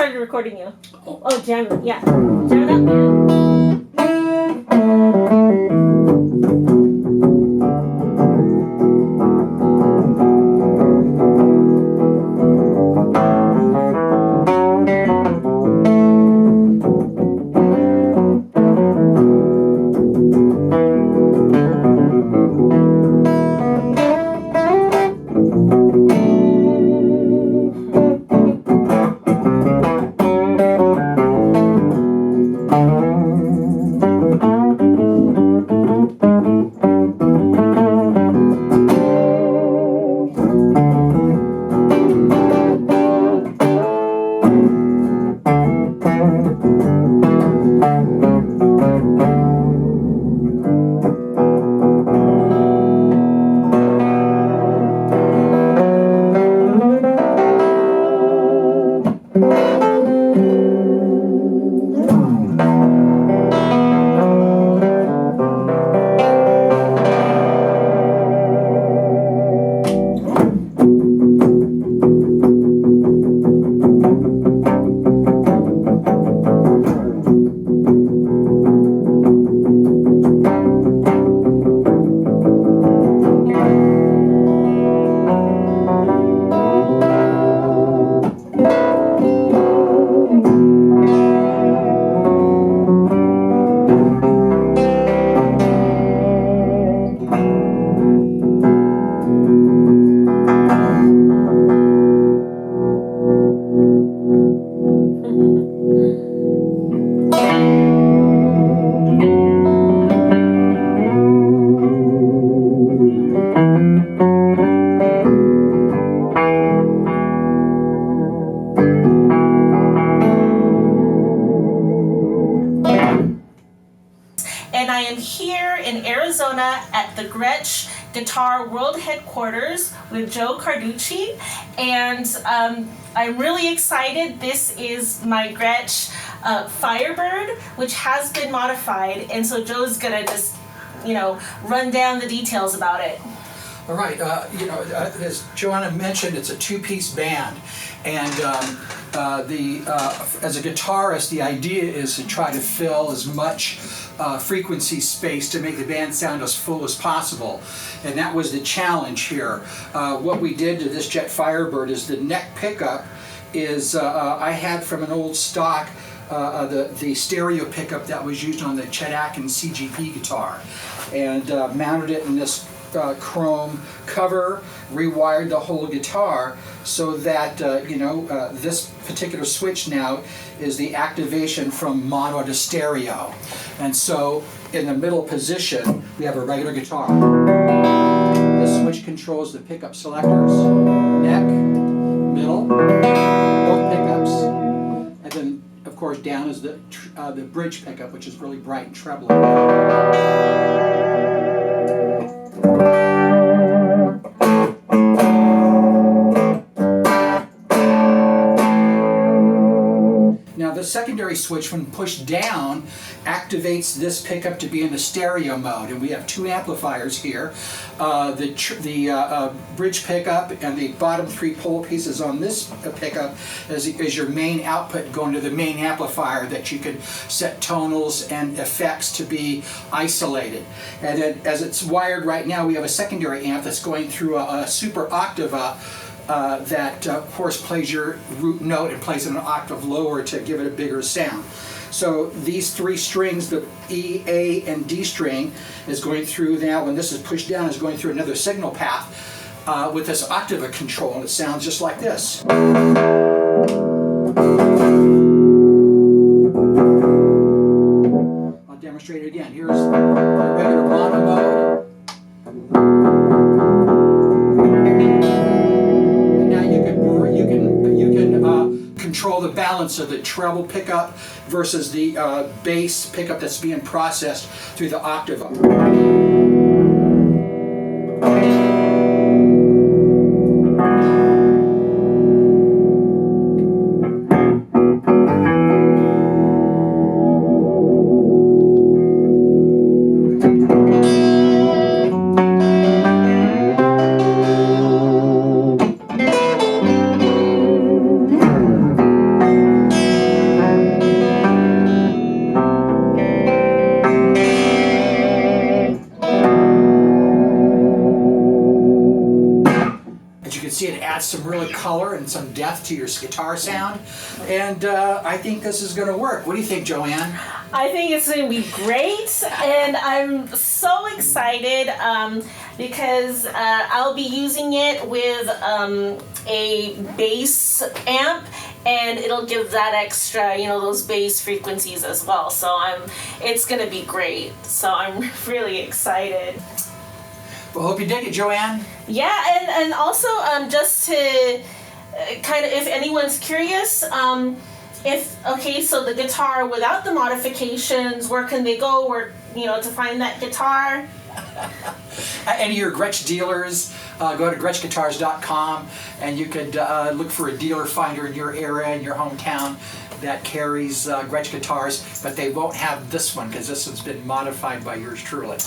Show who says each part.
Speaker 1: started recording you. Oh, jam it. Yeah. Jam it up, man. And I am here in Arizona at the Gretsch Guitar World Headquarters with Joe Carducci, and I'm really excited. This is my Gretsch Firebird, which has been modified, and so Joe's gonna just, run down the details about it.
Speaker 2: All right, as Joanna mentioned, it's a two-piece band, and as a guitarist, the idea is to try to fill as much frequency space to make the band sound as full as possible, and that was the challenge here. What we did to this Jet Firebird is the neck pickup is I had from an old stock the stereo pickup that was used on the Chet Atkins CGP guitar, and mounted it in this chrome cover, rewired the whole guitar so that this particular switch now is the activation from mono to stereo. And so in the middle position we have a regular guitar. This switch controls the pickup selectors, neck, middle, both pickups, and then of course down is the bridge pickup, which is really bright and treble. The secondary switch, when pushed down, activates this pickup to be in the stereo mode, and we have two amplifiers here. The bridge pickup and the bottom three pole pieces on this pickup is your main output going to the main amplifier that you can set tonals and effects to be isolated. And then, as it's wired right now, we have a secondary amp that's going through a super octava that of course plays your root note and plays it an octave lower to give it a bigger sound. So these three strings, the E, A, and D string, is going through now, when this is pushed down, is going through another signal path with this octave control, and it sounds just like this. I'll demonstrate it again. Here's the regular mono mode. Control the balance of the treble pickup versus the bass pickup that's being processed through the octave. adds some really color and some depth to your guitar sound. And I think this is going to work. What do you think, Joanne?
Speaker 1: I think it's going to be great, and I'm so excited because I'll be using it with a bass amp, and it'll give that extra, you know, those bass frequencies as well. So it's going to be great. So I'm really excited.
Speaker 2: Well, hope you dig it, Joanne.
Speaker 1: Yeah, and also just to kind of, if anyone's curious, so the guitar without the modifications, where can they go, to find that guitar?
Speaker 2: Any of your Gretsch dealers, go to GretschGuitars.com, and you could look for a dealer finder in your area, in your hometown, that carries Gretsch guitars, but they won't have this one because this one's been modified by yours truly.